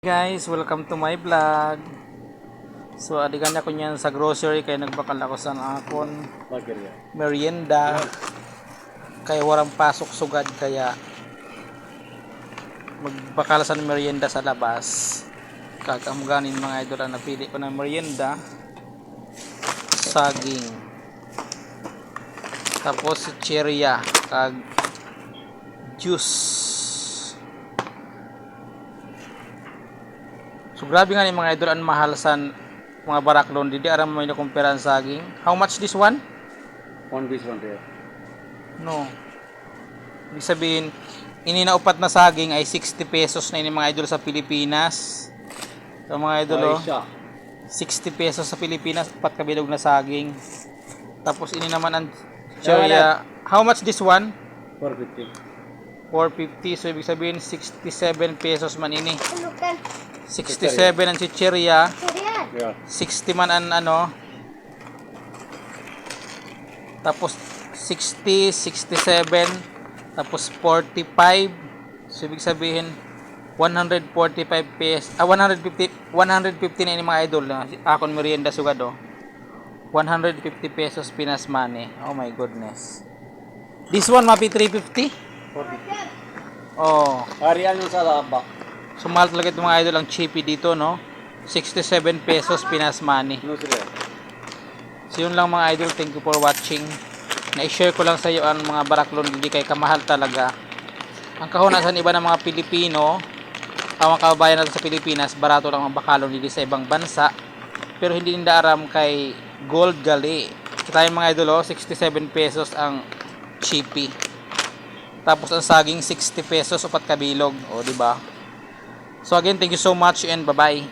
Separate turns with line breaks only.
Guys, welcome to my vlog. So adigan ako niyan sa grocery kay nagbakal ako sa akon merienda kay warang pasok sugad kaya magbakal sa merienda sa labas. Kagamuganin mga idol ang napili ko ng merienda, saging, tapos si cherya kag juice. So grabe nga ni mga idol ang mahal sa mga baraklon. Didi aram mo yung kumpira ang saging. How much this one?
One piece one there.
No. Ibig sabihin, ininaupat na saging ay 60 pesos na ini mga idol sa Pilipinas. So mga idol, 60 pesos sa Pilipinas, 4 kabilog na saging. Tapos ini naman ang cherya. How much this one?
450.
450. So ibig sabihin 67 pesos man ini. 67 ang chichirya,
Yeah.
60 man ang ano, tapos 60, 67, tapos 45, so ibig sabihin 145 pesos, 150 na ini mga idol na akon merienda sugado, 150 pesos Pinas money. Oh my goodness. This one mapi 350?
450.
Oh.
Harian yung sa laba.
So mahal talaga itong mga idol ang chippy dito, no? 67 pesos Pinas money.
No sila.
So yun lang mga idol, thank you for watching. Na-share ko lang sa iyo ang mga baraklon, hindi kay kamahal talaga. Ang kahunasan iba ng mga Pilipino, ang mga kababayan natin sa Pilipinas, barato lang ang bakalon dito sa ibang bansa. Pero hindi nila aram kay gold gali. Kita yung mga idol, 67 pesos ang chippy. Tapos ang saging 60 pesos upat kabilog, o di ba? So again, thank you so much and bye-bye.